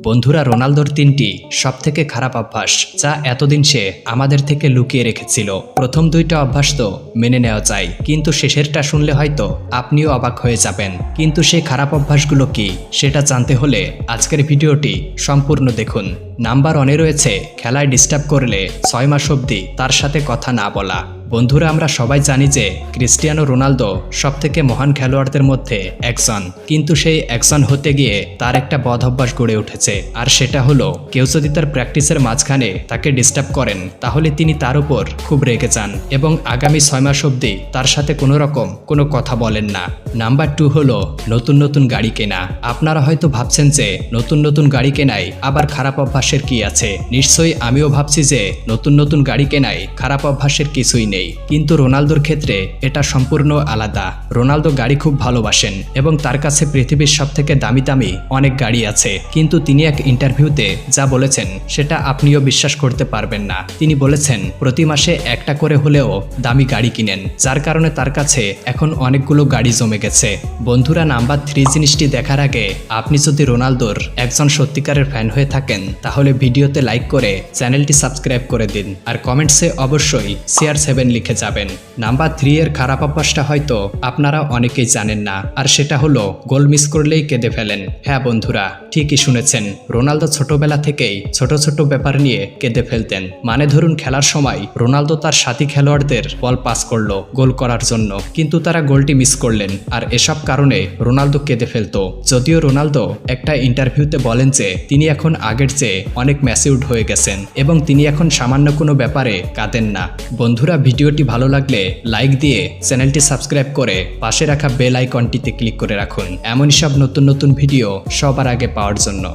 বন্ধুরা, রোনালদোর তিনটি সবথেকে খারাপ অভ্যাস যা এতদিন সে আমাদের থেকে লুকিয়ে রেখেছিল। প্রথম দুইটা অভ্যাস তো মেনে নেওয়া যায়, কিন্তু শেষেরটা শুনলে হয়তো আপনিও অবাক হয়ে যাবেন। কিন্তু সেই খারাপ অভ্যাসগুলো কি সেটা জানতে হলে আজকের ভিডিওটি সম্পূর্ণ দেখুন। নাম্বার 1-এ রয়েছে খেলায় ডিস্টার্ব করলে 6 মাস অবধি তার সাথে কথা না বলা। বন্ধুরা, আমরা সবাই জানি যে ক্রিস্টিয়ানো রোনালদো সবথেকে মহান খেলোয়াড়দের মধ্যে একজন, কিন্তু সেই একজন হতে গিয়ে তার একটা বদ অভ্যাস গড়ে উঠেছে। আর সেটা হলো, কেউ যদি তার প্র্যাকটিসের মাঝখানে তাকে ডিস্টার্ব করেন তাহলে তিনি তার উপর খুব রেগে যান এবং আগামী 6 মাস অবধি তার সাথে কোনো কথা বলেন না। নাম্বার 2 হলো নতুন নতুন গাড়ি কেনা। আপনারা হয়তো ভাবছেন যে নতুন গাড়ি কেনায় আবার খারাপ অভ্যাসের কি আছে। নিশ্চয়ই আমিও ভাবছি যে নতুন গাড়ি কেনায় খারাপ অভ্যাসের কিছুই নেই, কিন্তু রোনালদোর ক্ষেত্রে এটা সম্পূর্ণ আলাদা। রোনালদো গাড়ি খুব ভালোবাসেন এবং তার কাছে পৃথিবীর সবথেকে দামি অনেক গাড়ি আছে। কিন্তু তিনি এক ইন্টারভিউতে যা বলেছেন সেটা আপনিও বিশ্বাস করতে পারবেন না। তিনি বলেছেন প্রতি মাসে একটা করে হলেও দামি গাড়ি কিনেন, যার কারণে তার কাছে এখন অনেকগুলো গাড়ি জমে গেছে। বন্ধুরা, নাম্বার 3 জিনিসটি দেখার আগে আপনি যদি রোনালদোর একজন সত্যিকারের ফ্যান হয়ে থাকেন তাহলে ভিডিওতে লাইক করে চ্যানেলটি সাবস্ক্রাইব করে দিন, আর কমেন্টসে অবশ্যই CR7 লিখে যাবেন। নাম্বার 3 এর খারাপ অভ্যাসটা হয়তো আপনারা অনেকেই জানেন না, আর সেটা হলো গোল মিস করলেই কেঁদে ফেলেন। হ্যাঁ বন্ধুরা, ঠিকই শুনেছেন। রোনালদো ছোটবেলা থেকেই ছোট ব্যাপার নিয়ে কেঁদে ফেলতেন। মানে ধরুন, খেলার সময় রোনালদো তার সাথী খেলোয়াড়দের বল পাস করলো গোল করার জন্য, কিন্তু তারা গোলটি মিস করলেন, আর এসব কারণে রোনালদো কেঁদে ফেলতো। যদিও রোনালদো একটা ইন্টারভিউতে বলেন যে তিনি এখন আগের চেয়ে অনেক ম্যাচিউরড হয়ে গেছেন এবং তিনি এখন সামান্য কোনো ব্যাপারে কাঁদেন না। বন্ধুরা, ভিডিওটি ভালো লাগলে লাইক দিয়ে চ্যানেলটি সাবস্ক্রাইব করে পাশে রাখা বেল আইকনটিতে ক্লিক করে রাখুন এমনই সব নতুন ভিডিও সবার আগে পাওয়ার জন্য।